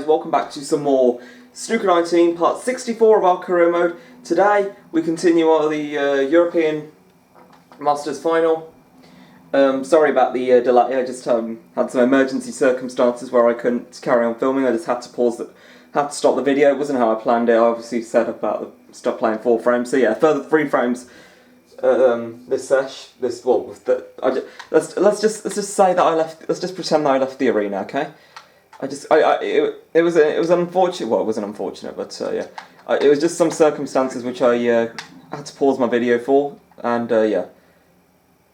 welcome back to some more Snooker 19, part 64 of our career mode. Today we continue on the European Masters final. Sorry about the delay, I just had some emergency circumstances where I couldn't carry on filming. I just had to had to stop the video. It wasn't how I planned it. I obviously said about stop playing 4 frames, so yeah, further 3 frames let's just say that let's just pretend that I left the arena, okay? It was unfortunate. Well, it wasn't unfortunate, but yeah, it was just some circumstances which I had to pause my video for, and yeah,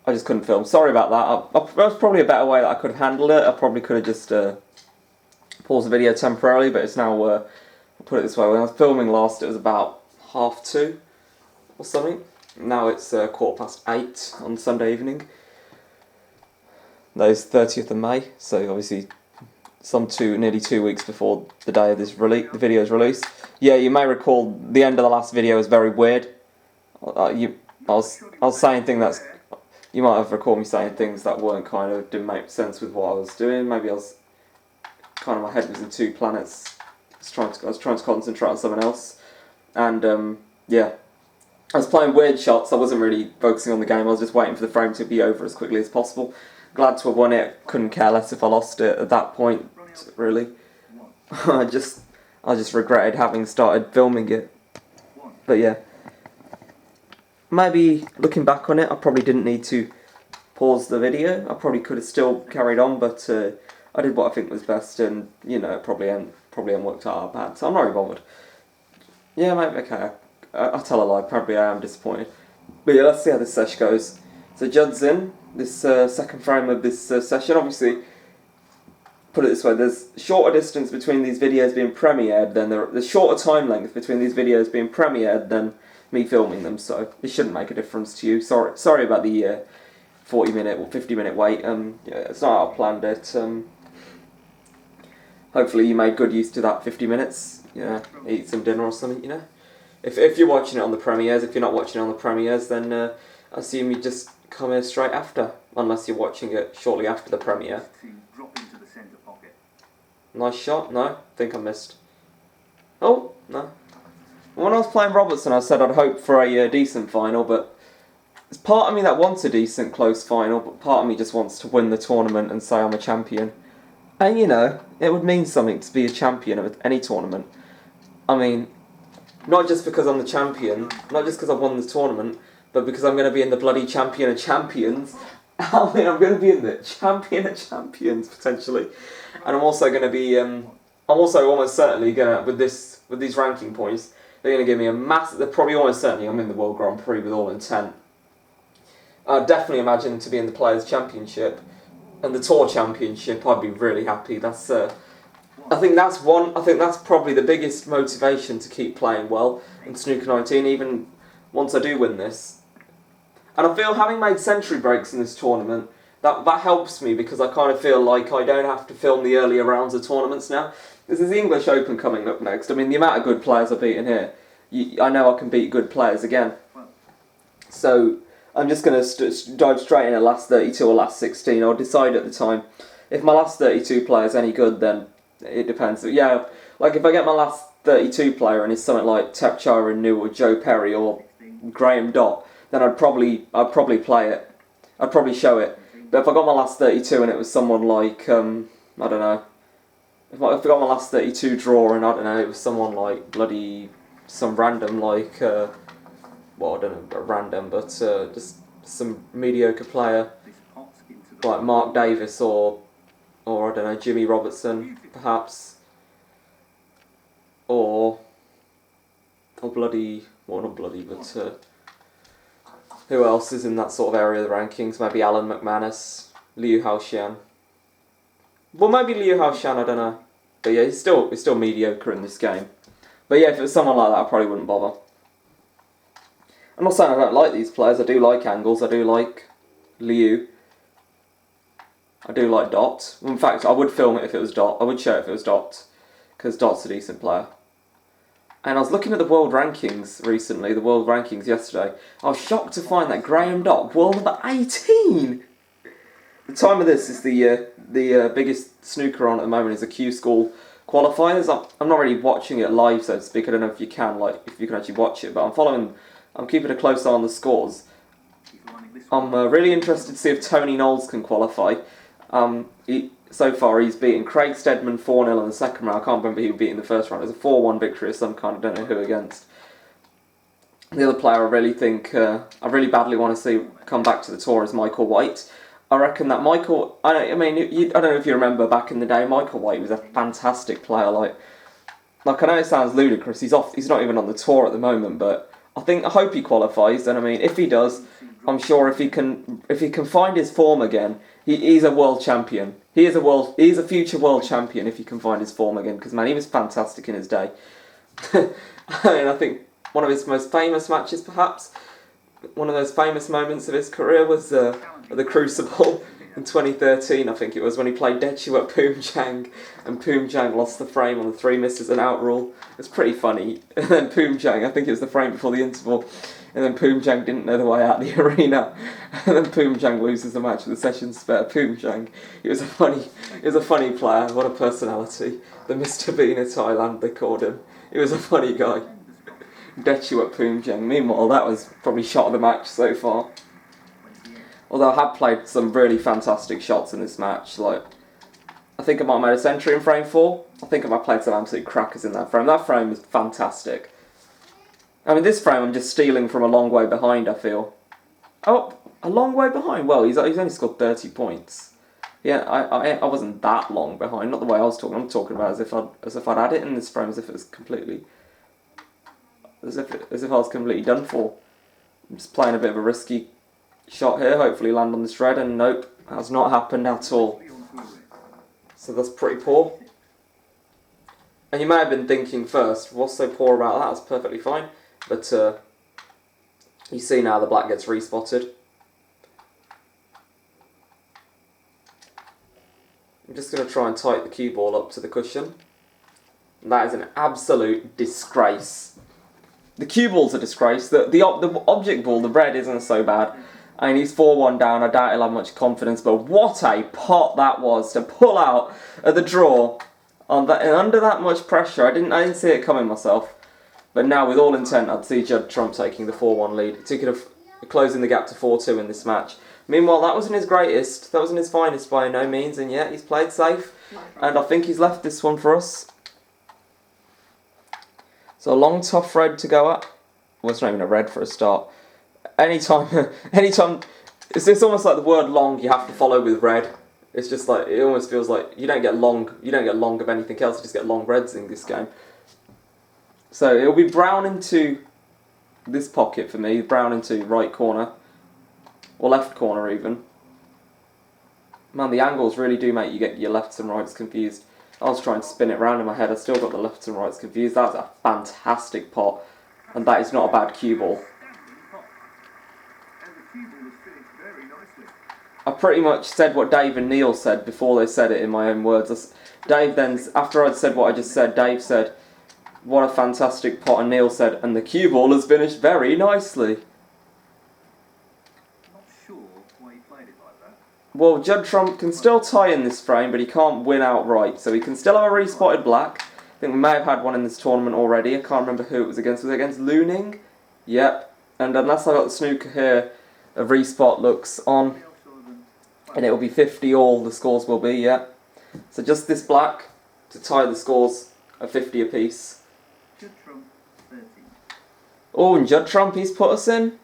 I just couldn't film. Sorry about that. There was probably a better way that I could have handled it. I probably could have just paused the video temporarily, but it's now. I'll put it this way: when I was filming last, it was about 2:30 or something. Now it's 8:15 on Sunday evening. That is 30th of May, so obviously nearly 2 weeks before the day of this the video's release. Yeah, you may recall the end of the last video was very weird. I was saying things that's, you might have recalled me saying things that didn't make sense with what I was doing. Maybe I was my head was in 2 planets. I was trying to concentrate on something else, and yeah. I was playing weird shots. I wasn't really focusing on the game. I was just waiting for the frame to be over as quickly as possible. Glad to have won it. Couldn't care less if I lost it at that point, really. I just regretted having started filming it. But yeah. Maybe looking back on it, I probably didn't need to pause the video. I probably could have still carried on, but I did what I think was best, and you know, it probably ain't worked out bad. So I'm not really bothered. Yeah, maybe okay. I'll tell a lie, probably I am disappointed. But yeah, let's see how this session goes. So Judd's in, this second frame of this session. Obviously, put it this way, there's shorter distance between these videos being premiered than there's shorter time length between these videos being premiered than me filming them, so it shouldn't make a difference to you. Sorry about the 40-minute or 50-minute wait. Yeah, it's not how I planned it. Hopefully you made good use to that 50 minutes. Yeah, eat some dinner or something, you know. If you're watching it on the premieres, if you're not watching it on the premieres, then I assume you just come here straight after, unless you're watching it shortly after the premiere. Nice shot. No, think I missed. Oh no. When I was playing Robertson, I said I'd hope for a decent final, but there's part of me that wants a decent close final, but part of me just wants to win the tournament and say I'm a champion. And you know, it would mean something to be a champion of any tournament. I mean, not just because I'm the champion, not just because I won the tournament, but because I'm going to be in the bloody Champion of Champions. I mean, I'm going to be in the Champion of Champions, potentially. And I'm also going to be, I'm also almost certainly going to, with these ranking points, they're going to give me a massive, they're probably almost certainly, I'm in the World Grand Prix with all intent. I'd definitely imagine to be in the Players' Championship. And the Tour Championship, I'd be really happy. That's, I think that's probably the biggest motivation to keep playing well in Snooker 19, even once I do win this. And I feel having made century breaks in this tournament, that helps me, because I kind of feel like I don't have to film the earlier rounds of tournaments now. This is the English Open coming up next. I mean, the amount of good players I've beaten here, I know I can beat good players again. So I'm just going to dive straight in at last 32 or last 16. I'll decide at the time. If my last 32 player is any good, then it depends. Yeah, like if I get my last 32 player and it's something like Tapchara New or Joe Perry or Graham Dott, then I'd probably play it. I'd probably show it. But if I got my last 32 and it was someone like, I don't know, if I got my last 32 draw and I don't know, it was someone like bloody, some random like, well I don't know, random, but just some mediocre player like Mark Davis or I don't know, Jimmy Robertson, perhaps, or bloody, well not bloody, but who else is in that sort of area of the rankings? Maybe Alan McManus, Liu Haoxian. Well, maybe Liu Haoxian, I don't know, but yeah, he's still mediocre in this game. But yeah, if it was someone like that, I probably wouldn't bother. I'm not saying I don't like these players. I do like Angles. I do like Liu. I do like Dot. In fact, I would film it if it was Dot. I would show it if it was Dot, because Dot's a decent player. And I was looking at the world rankings recently, the world rankings yesterday. I was shocked to find that Graham Dott, world number 18! The time of this is the biggest snooker on at the moment is a Q School qualifiers. I'm not really watching it live, so to speak. I don't know if you can actually watch it, but I'm keeping a close eye on the scores. I'm really interested to see if Tony Knowles can qualify. So far he's beaten Craig Steadman 4-0 in the second round. I can't remember who he beat in the first round. It was a 4-1 victory of some kind. I don't know who against. The other player I really think I really badly want to see come back to the tour is Michael White. I reckon that Michael... I don't know if you remember back in the day, Michael White was a fantastic player. Like I know it sounds ludicrous. He's not even on the tour at the moment, but I hope he qualifies. And I mean, if he does, I'm sure if he can find his form again, he's a world champion. He's a future world champion if he can find his form again. Because man, he was fantastic in his day. And I think one of his most famous matches, perhaps, one of those famous moments of his career was the Crucible in 2013, I think it was, when he played Dechu at Poomjang, and Poomjang lost the frame on the 3 misses and out rule. It's pretty funny. And then Poomjang, I think it was the frame before the interval, and then Poomjang didn't know the way out of the arena, and then Poomjang loses the match with the session spare. Poomjang, he was a funny player. What a personality. The Mr. Bean of Thailand, they called him. He was a funny guy. Dechu at Poomjang. Meanwhile, that was probably shot of the match so far. Although I have played some really fantastic shots in this match. Like, I think I might have made a century in frame 4. I think I might have played some absolute crackers in that frame. That frame was fantastic. I mean, this frame I'm just stealing from a long way behind, I feel. Oh, a long way behind? Well, he's only scored 30 points. Yeah, I wasn't that long behind. Not the way I was talking. I'm talking about as if I'd had it in this frame, as if it was completely... As if I was completely done for. I'm just playing a bit of a risky shot here, hopefully land on this red, and nope, that has not happened at all. So that's pretty poor. And you may have been thinking first, what's so poor about that? That's perfectly fine. But you see now the black gets respotted. I'm just going to try and tighten the cue ball up to the cushion. And that is an absolute disgrace. The cue ball's a disgrace. The object ball, the red, isn't so bad. I mean, he's 4-1 down. I doubt he'll have much confidence. But what a pot that was to pull out at the draw on that, and under that much pressure. I didn't see it coming myself. But now, with all intent, I'd see Judd Trump taking the 4-1 lead. He took it closing the gap to 4-2 in this match. Meanwhile, that wasn't his greatest. That wasn't his finest by no means. And yet, he's played safe. And I think he's left this one for us. So a long, tough red to go at. Well, it's not even a red for a start. Anytime, it's almost like the word long you have to follow with red. It's just like, it almost feels like you don't get long of anything else, you just get long reds in this game. So it'll be brown into this pocket for me, brown into right corner, or left corner even. Man, the angles really do make you get your lefts and rights confused. I was trying to spin it round in my head, I still got the lefts and rights confused. That's a fantastic pot, and that is not a bad cue ball. I pretty much said what Dave and Neil said before they said it in my own words. Dave then, after I'd said what I just said, Dave said, what a fantastic pot, and Neil said, and the cue ball has finished very nicely. Not sure why he played it like that. Well, Judd Trump can still tie in this frame, but he can't win outright, so he can still have a respotted black. I think we may have had one in this tournament already. I can't remember who it was against. Was it against Looning? Yep. And unless I got the snooker here, a respot looks on. And it will be 50 all, the scores will be, yeah. So just this black to tie the scores at 50 apiece. Judd Trump, 13. Oh, and Judd Trump, he's put us in.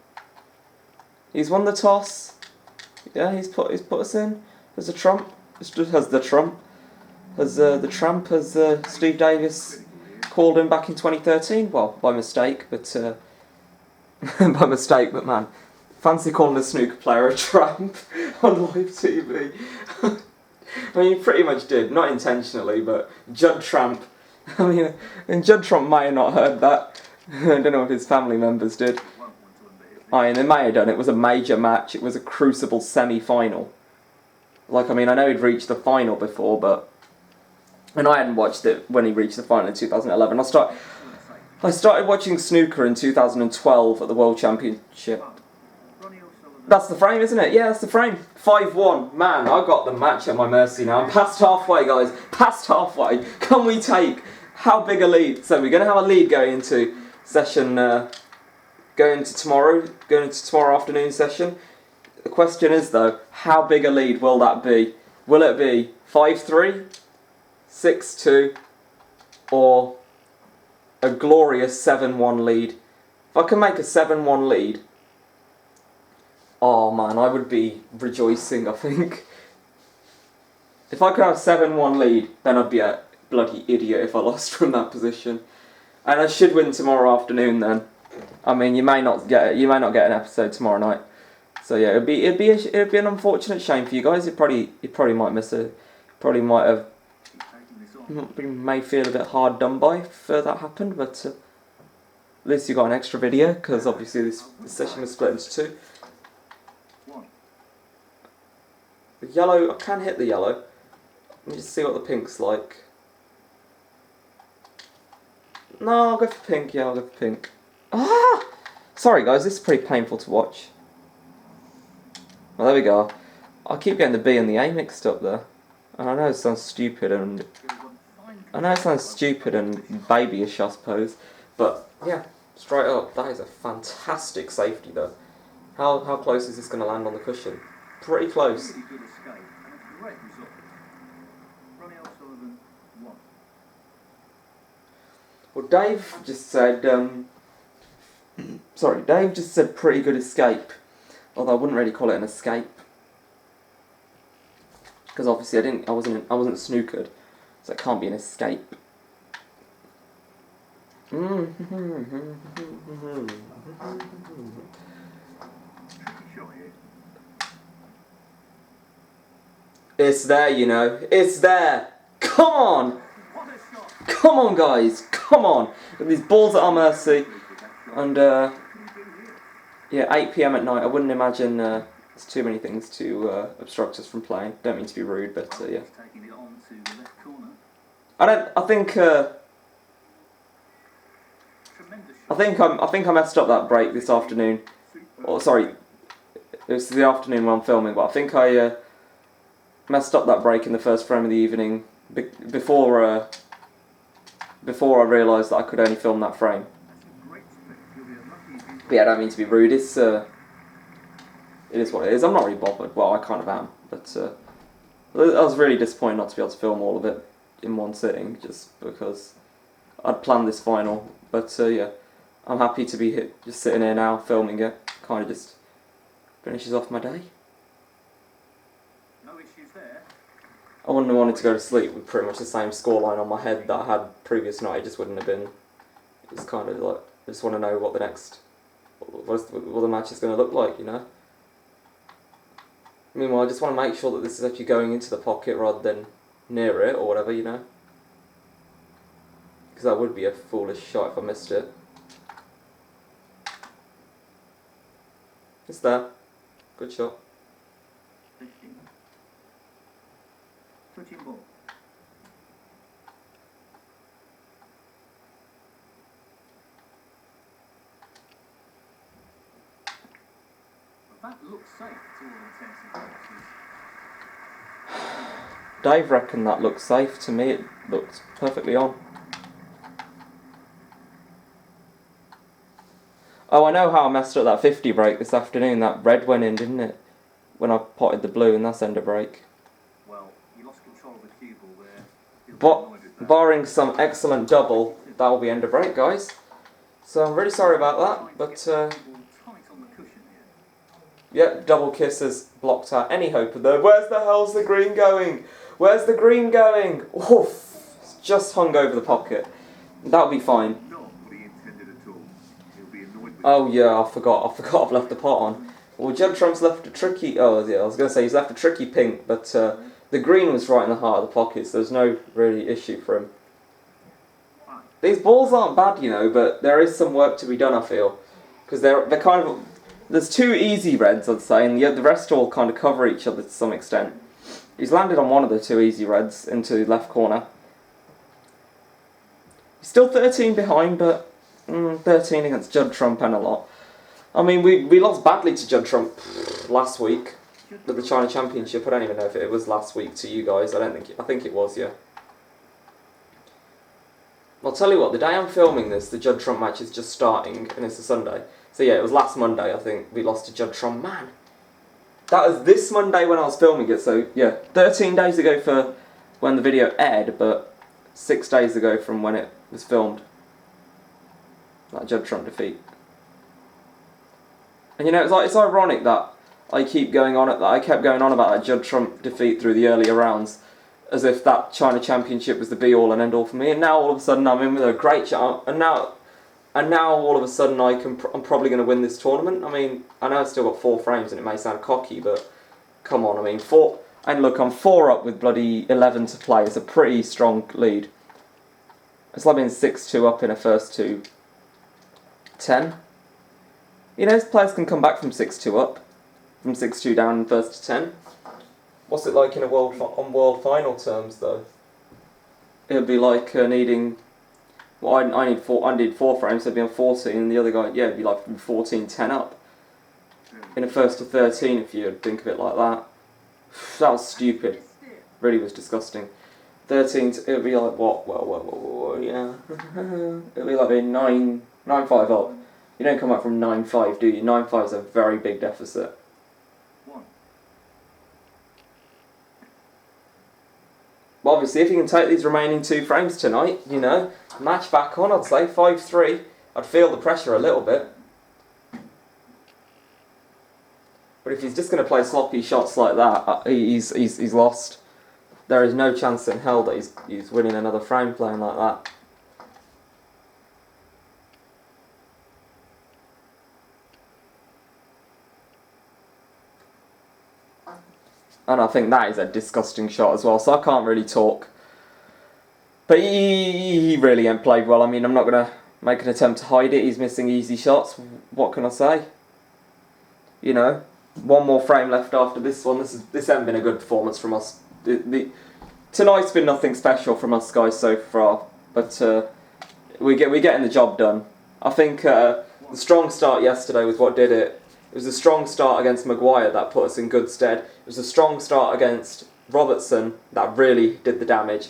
He's won the toss. Yeah, he's put us in. As a Trump. Has the Trump. Has Steve Davis called him back in 2013? Well, by mistake, but but man. Fancy calling a snooker player a tramp on live TV. I mean, he pretty much did, not intentionally, but Judd Trump. I mean, and Judd Trump may have not heard that. I don't know if his family members did. I mean, they may have done. It was a major match. It was a Crucible semi-final. Like, I mean, I know he'd reached the final before, but... And I hadn't watched it when he reached the final in 2011. I started watching snooker in 2012 at the World Championship. That's the frame, isn't it? Yeah, that's the frame. 5-1. Man, I got the match at my mercy now. I'm past halfway, guys. Past halfway. Can we take how big a lead? So we're going to have a lead going into session, going into tomorrow afternoon session. The question is, though, how big a lead will that be? Will it be 5-3, 6-2, or a glorious 7-1 lead? If I can make a 7-1 lead, oh man, I would be rejoicing, I think. If I could have a 7-1 lead, then I'd be a bloody idiot if I lost from that position. And I should win tomorrow afternoon then. I mean, you may not get an episode tomorrow night. So yeah, it'd be an unfortunate shame for you guys. You probably might miss it. May feel a bit hard done by if that happened, but at least you got an extra video because obviously this session was split into two. The yellow, I can hit the yellow. Let me just see what the pink's like. No, I'll go for pink. Yeah, I'll go for pink. Ah! Sorry guys, this is pretty painful to watch. Well, there we go. I keep getting the B and the A mixed up there. And I know it sounds stupid and babyish, I suppose. But yeah, straight up, that is a fantastic safety though. How close is this going to land on the cushion? Pretty close. Really good escape and a great result. Ronnie O'Sullivan won. Well, Dave just said, Dave just said pretty good escape. Although I wouldn't really call it an escape. Because obviously I wasn't snookered. So it can't be an escape. Tricky shot here. It's there, you know. It's there. Come on. What a shot! Come on, guys. Come on. These balls at our mercy. And, yeah, 8 PM at night. I wouldn't imagine there's too many things to obstruct us from playing. Don't mean to be rude, but, yeah. Taking it on to the left corner. I think I messed up that break this afternoon. Oh, sorry. It was the afternoon when I'm filming, but I think I messed up that break in the first frame of the evening before I realised that I could only film that frame. But yeah, I don't mean to be rude. It is what it is. I'm not really bothered. Well, I kind of am, but I was really disappointed not to be able to film all of it in one sitting, just because I'd planned this final. But yeah, I'm happy to be just sitting here now filming it. Kind of just finishes off my day. No issues there. I wouldn't have wanted to go to sleep with pretty much the same scoreline on my head that I had previous night. It just wouldn't have been. It's kind of like I just want to know what the match is going to look like, you know. Meanwhile, I just want to make sure that this is actually going into the pocket rather than near it or whatever, you know. Because that would be a foolish shot if I missed it. It's there. Good shot. 15. Touching ball. That looks safe to all intents and purposes. Dave reckoned that looked safe. To me, it looked perfectly on. Oh, I know how I messed up that 50 break this afternoon. That red went in, didn't it? When I potted the blue, and that's end of break. Well, you lost control of the cue ball there. But barring some excellent double, that will be end of break, guys. So I'm really sorry about that, but yeah, double kisses blocked out any hope of the. Where's the hell's the green going? Where's the green going? Oof! It's just hung over the pocket. That'll be fine. Oh yeah, I forgot I've left the pot on. Well, Judd Trump's left a tricky. Oh yeah, I was gonna say he's left a tricky pink, but the green was right in the heart of the pocket, so there's no really issue for him. These balls aren't bad, you know, but there is some work to be done. I feel because they're kind of. There's two easy reds, I'd say, and the rest all kind of cover each other to some extent. He's landed on one of the two easy reds into left corner. He's still 13 behind, but 13 against Judd Trump and a lot. I mean, we lost badly to Judd Trump last week with the China Championship. I don't even know if it was last week to you guys. I think it was, yeah. I'll tell you what, the day I'm filming this, the Judd Trump match is just starting, and it's a Sunday. So yeah, it was last Monday, I think, we lost to Judd Trump. Man, that was this Monday when I was filming it, so yeah, 13 days ago for when the video aired, but 6 days ago from when it was filmed. That Judd Trump defeat. And you know, it's ironic that I kept going on about that Judd Trump defeat through the earlier rounds, as if that China Championship was the be-all and end-all for me, and now all of a sudden I'm in with a great chance, and now all of a sudden I'm probably going to win this tournament. I mean, I know I've still got 4 frames and it may sound cocky, but come on, I mean, 4, and look, I'm 4 up with bloody 11 to play. It's a pretty strong lead. It's like being 6-2 up in a first to 10. You know, players can come back from 6-2 up, from 6-2 down in first to 10. What's it like in on world final terms though? It would be like needing. Well, I need 4 frames, so it'd be on 14, and the other guy, yeah, it'd be like from 14-10 up. In a first to 13, if you think of it like that. That was stupid. Really was disgusting. 13, it would be like what? Well, yeah. It'd be like being 9-5 up. You don't come up from 9-5, do you? 9-5 is a very big deficit. Well, obviously, if you can take these remaining 2 frames tonight, you know, match back on, I'd say 5-3. I'd feel the pressure a little bit. But if he's just going to play sloppy shots like that, he's lost. There is no chance in hell that he's winning another frame playing like that. And I think that is a disgusting shot as well, so I can't really talk. But he really ain't played well. I mean, I'm not going to make an attempt to hide it. He's missing easy shots. What can I say? You know, 1 more frame left after this one. This hasn't been a good performance from us. Tonight's been nothing special from us guys so far, but we're getting the job done. I think the strong start yesterday was what did it. It was a strong start against Maguire that put us in good stead. It was a strong start against Robertson that really did the damage.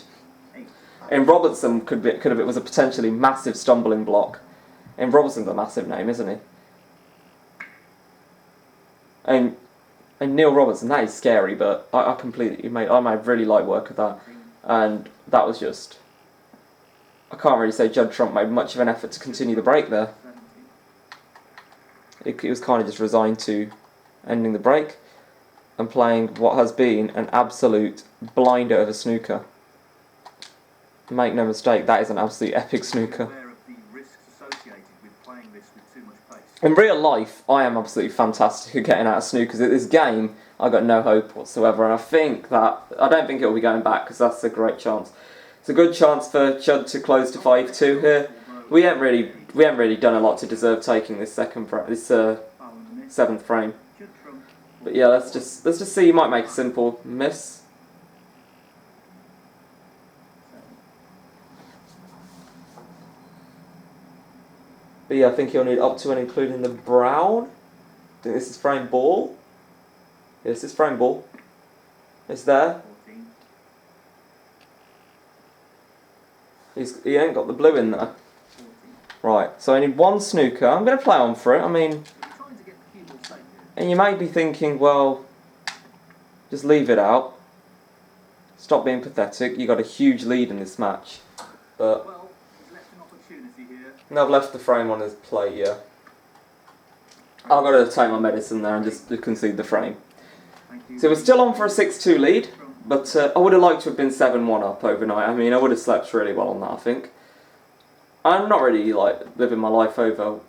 And Robertson it was a potentially massive stumbling block. And Robertson's a massive name, isn't he? And Neil Robertson, that is scary, but I made really light work of that. And that was just, I can't really say Judd Trump made much of an effort to continue the break there. It was kind of just resigned to ending the break and playing what has been an absolute blinder of a snooker. Make no mistake, that is an absolute epic snooker. In real life, I am absolutely fantastic at getting out of snookers. At this game, I got no hope whatsoever, and I don't think it will be going back because that's a great chance. It's a good chance for Judd to close to 5-2 here. We haven't really done a lot to deserve taking this 7th frame. But yeah, let's just see. He might make a simple miss. But yeah, I think he'll need up to and including the brown. I think this is frame ball. Yeah, this is frame ball. It's there. He ain't got the blue in there. Right, so I need 1 snooker. I'm going to play on for it. I mean, and you may be thinking, well, just leave it out. Stop being pathetic. You got a huge lead in this match. But no, I've left the frame on his plate, yeah. I've got to take my medicine there and just concede the frame. So we're still on for a 6-2 lead, but I would have liked to have been 7-1 up overnight. I mean, I would have slept really well on that, I think. I'm not really like living my life over.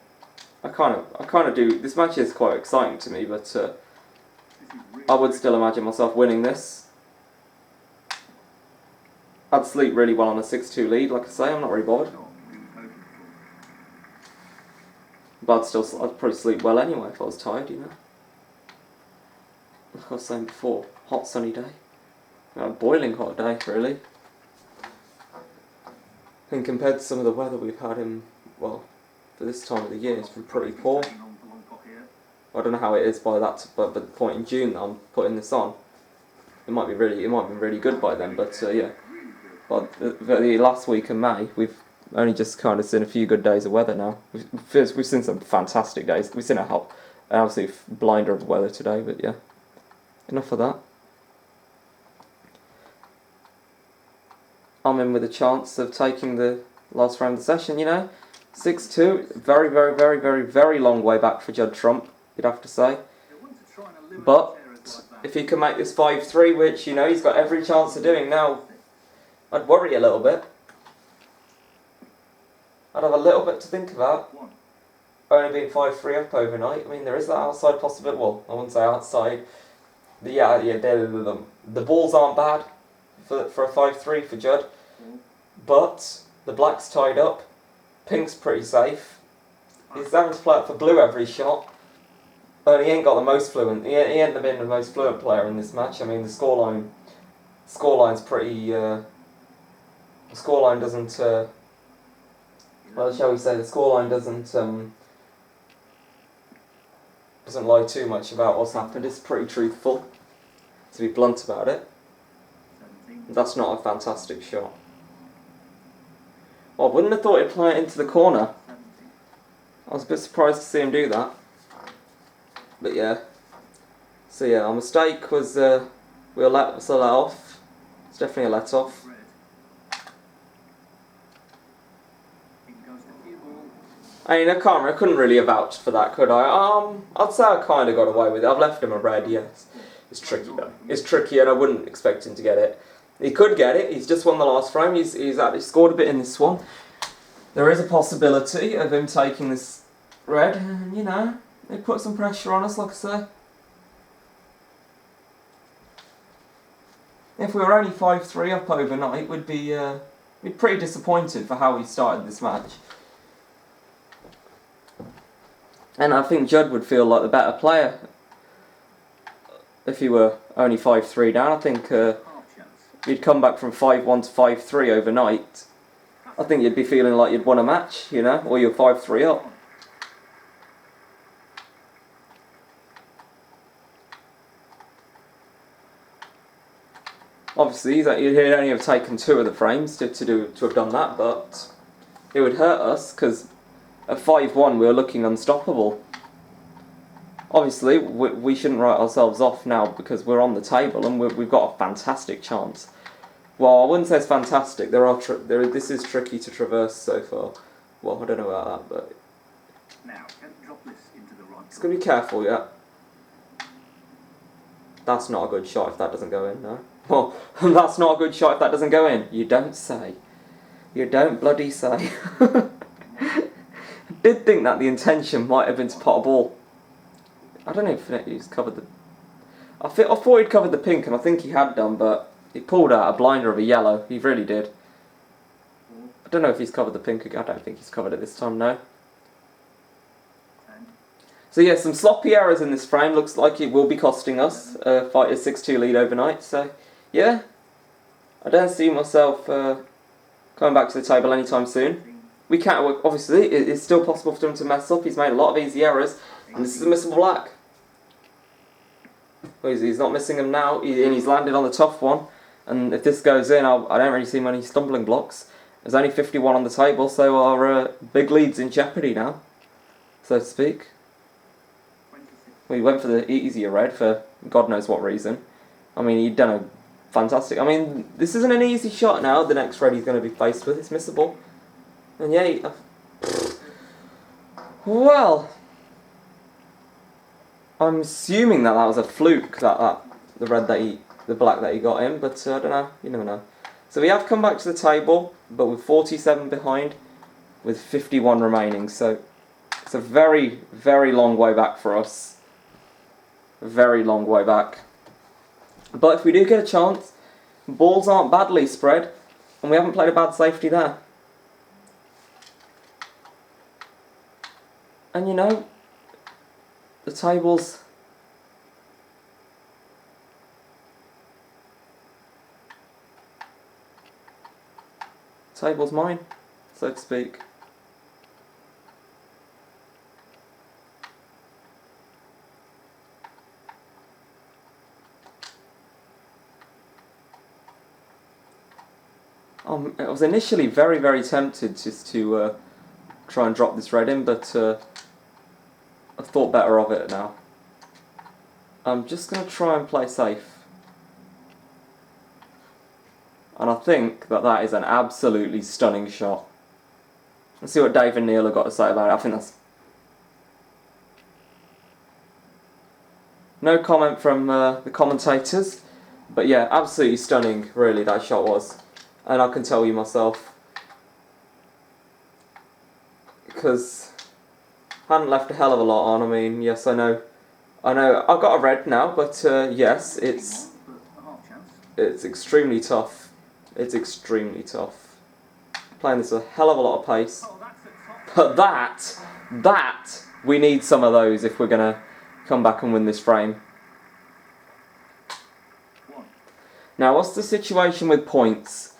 I kind of do. This match is quite exciting to me, but I would still imagine myself winning this. I'd sleep really well on a 6-2 lead, like I say. I'm not really bothered. But I'd probably sleep well anyway if I was tired, you know. Like I was saying before, hot sunny day. A boiling hot day, really. And compared to some of the weather we've had for this time of the year, it's been pretty poor. I don't know how it is by the point in June that I'm putting this on. It might be really good by then, but yeah. But the last week of May, we've only just kind of seen a few good days of weather now. We've seen some fantastic days. We've seen an absolute blinder of weather today, but yeah. Enough of that. I'm in with a chance of taking the last round of the session, you know. 6-2, very long way back for Judd Trump, you'd have to say. But if he can make this 5-3, which, you know, he's got every chance of doing now, I'd worry a little bit. I'd have a little bit to think about. Only being 5-3 up overnight. I mean, there is that outside possibility. Well, I wouldn't say outside. The balls aren't bad for a 5-3 for Judd. But the black's tied up. Pink's pretty safe. He's having to play up for blue every shot. But he ain't got the most fluent. He ain't been the most fluent player in this match. I mean, the scoreline's pretty. The scoreline doesn't. Well, shall we say the scoreline doesn't lie too much about what's happened. It's pretty truthful, to be blunt about it. That's not a fantastic shot. Well, I wouldn't have thought he'd play it into the corner. I was a bit surprised to see him do that. But yeah. So yeah, our mistake was we'll let off. It's definitely a let off. I mean, I couldn't really have vouched for that, could I? I'd say I kind of got away with it. I've left him a red, yes. It's tricky though. It's tricky, and I wouldn't expect him to get it. He could get it. He's just won the last frame. He's actually scored a bit in this one. There is a possibility of him taking this red, and you know, they put some pressure on us, like I say. If we were only 5-3 up overnight, we'd be pretty disappointed for how we started this match. And I think Judd would feel like the better player if he were only 5-3 down. I think he'd come back from 5-1 to 5-3 overnight. I think you'd be feeling like you'd won a match, you know, or you're 5-3 up. Obviously, he'd only have taken 2 of the frames to have done that, but it would hurt us because at 5-1 we were looking unstoppable. Obviously, we shouldn't write ourselves off now because we're on the table and we've got a fantastic chance. Well, I wouldn't say it's fantastic. This is tricky to traverse so far. Well, I don't know about that, but now, drop this into the right. It's gonna be careful, yeah. That's not a good shot if that doesn't go in, no. Well, that's not a good shot if that doesn't go in. You don't say. You don't bloody say. I did think that the intention might have been to pot a ball. I don't know if he's covered the... I thought he'd covered the pink, and I think he had done, but he pulled out a blinder of a yellow. He really did. I don't know if he's covered the pink again. I don't think he's covered it this time, no. So yeah, some sloppy errors in this frame. Looks like it will be costing us a 6-2 lead overnight. So yeah, I don't see myself coming back to the table anytime soon. We can't. Obviously, it's still possible for him to mess up. He's made a lot of easy errors, and this is a missable black. Well, he's not missing them now, and he's landed on the tough one. And if this goes in, I don't really see many stumbling blocks. There's only 51 on the table, so our big lead's in jeopardy now, so to speak. Well, he went for the easier red for God knows what reason. I mean, he'd done a fantastic... I mean, this isn't an easy shot now. The next red he's going to be faced with. It's missable. And yeah, well, I'm assuming that was a fluke, the black that he got in, but I don't know. You never know. So we have come back to the table, but with 47 behind, with 51 remaining. So it's a very, very long way back for us. Very long way back. But if we do get a chance, balls aren't badly spread, and we haven't played a bad safety there. And you know, the table's mine, so to speak. I was initially very, very tempted just to try and drop this red in, but I've thought better of it now. I'm just going to try and play safe. And I think that that is an absolutely stunning shot. Let's see what Dave and Neil have got to say about it. I think that's... No comment from the commentators. But yeah, absolutely stunning, really, that shot was. And I can tell you myself. Because I hadn't left a hell of a lot on. I mean, yes, I know I've got a red now, but yes, it's extremely tough. It's extremely tough. Playing this a hell of a lot of pace. But that, we need some of those if we're going to come back and win this frame. Now, what's the situation with points?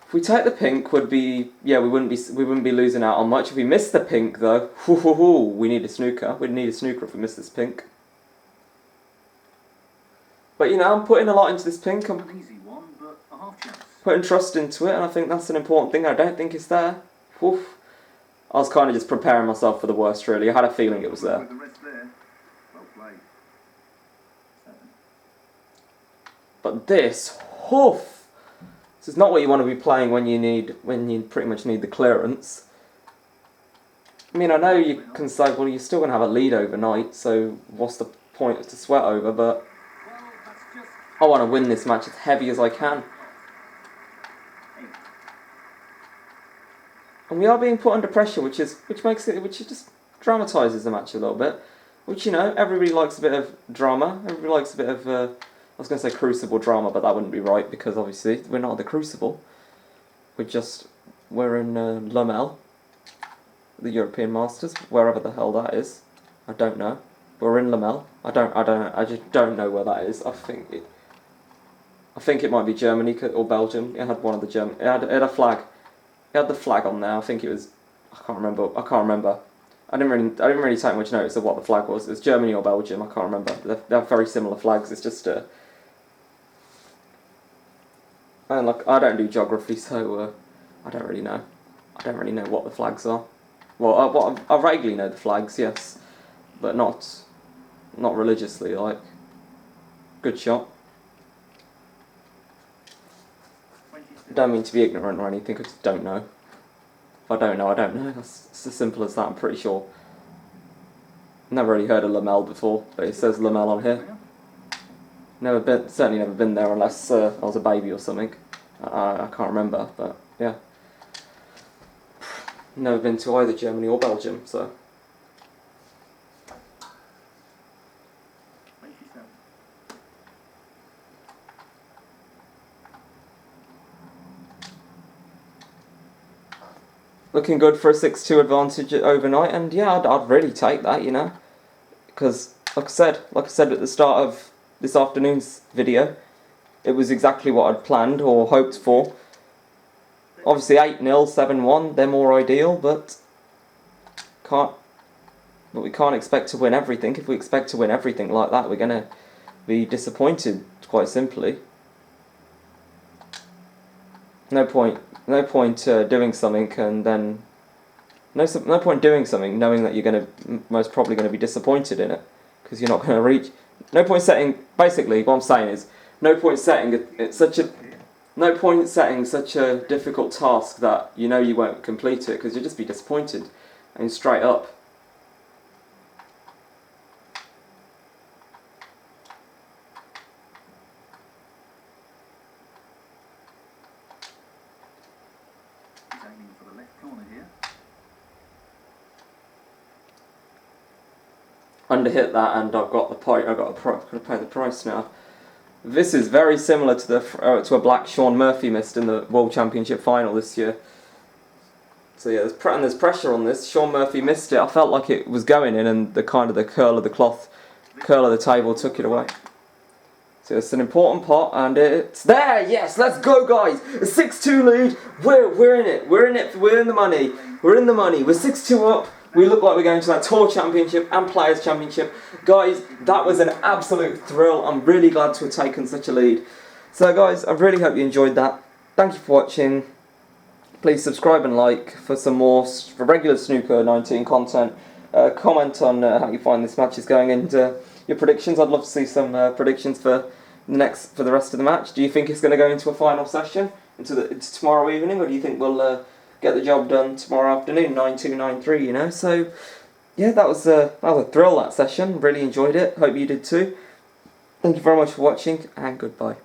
If we take the pink, we wouldn't be losing out on much. If we miss the pink, though, we need a snooker. We'd need a snooker if we miss this pink. But you know, I'm putting a lot into this pink. I'm putting trust into it, and I think that's an important thing. I don't think it's there. Oof. I was kind of just preparing myself for the worst, really. I had a feeling it was there. But this, oof, this is not what you want to be playing when you pretty much need the clearance. I mean, I know you can say, well, you're still going to have a lead overnight, so what's the point to sweat over? But I want to win this match as heavy as I can. And we are being put under pressure, which just dramatises the match a little bit. Which, you know, everybody likes a bit of drama. Everybody likes a bit of, I was going to say Crucible drama, but that wouldn't be right, because obviously we're not the Crucible. We're in Lamel, the European Masters, wherever the hell that is. I don't know. We're in Lamel. I just don't know where that is. I think it might be Germany or Belgium. It had one of the German. It had a flag. It had the flag on there. I think it was. I can't remember. I didn't really take much notice of what the flag was. It was Germany or Belgium. I can't remember. They're very similar flags. It's just and like, I don't do geography, so I don't really know. I don't really know what the flags are. Well, I vaguely know the flags, yes, but not religiously. Like, good shot. I don't mean to be ignorant or anything. I just don't know. If I don't know, I don't know. It's as simple as that. I'm pretty sure. Never really heard of Lamel before, but it says Lamel on here. Certainly never been there unless I was a baby or something. I can't remember, but yeah. Never been to either Germany or Belgium, so. Looking good for a 6-2 advantage overnight, and yeah, I'd really take that, you know. Because, like I said at the start of this afternoon's video, it was exactly what I'd planned or hoped for. Obviously 8-0, 7-1, they're more ideal, but we can't expect to win everything. If we expect to win everything like that, we're going to be disappointed, quite simply. No point doing something and then no point doing something knowing that you're most probably going to be disappointed in it, because you're not going to reach. No point setting. Basically, what I'm saying is no point setting such a difficult task that you know you won't complete it, because you'll just be disappointed and straight up. Underhit that, and I've got to pay the price now. This is very similar to a black Sean Murphy missed in the World Championship final this year. So yeah, there's pressure on this. Sean Murphy missed it. I felt like it was going in, and the curl of the table took it away. So it's an important pot, and it's there. Yes, let's go, guys. A 6-2 lead. We're in it. We're in the money. We're in the money. We're 6-2 up. We look like we're going to that Tour Championship and Players Championship. Guys, that was an absolute thrill. I'm really glad to have taken such a lead. So guys, I really hope you enjoyed that. Thank you for watching. Please subscribe and like for some more for regular Snooker 19 content. Comment on how you find this match is going and your predictions. I'd love to see some predictions for the rest of the match. Do you think it's going to go into a final session into tomorrow evening, or do you think we'll get the job done tomorrow afternoon, 9-2, 9-3? You know, so yeah, that was a thrill, that session. Really enjoyed it. Hope you did too. Thank you very much for watching, and goodbye.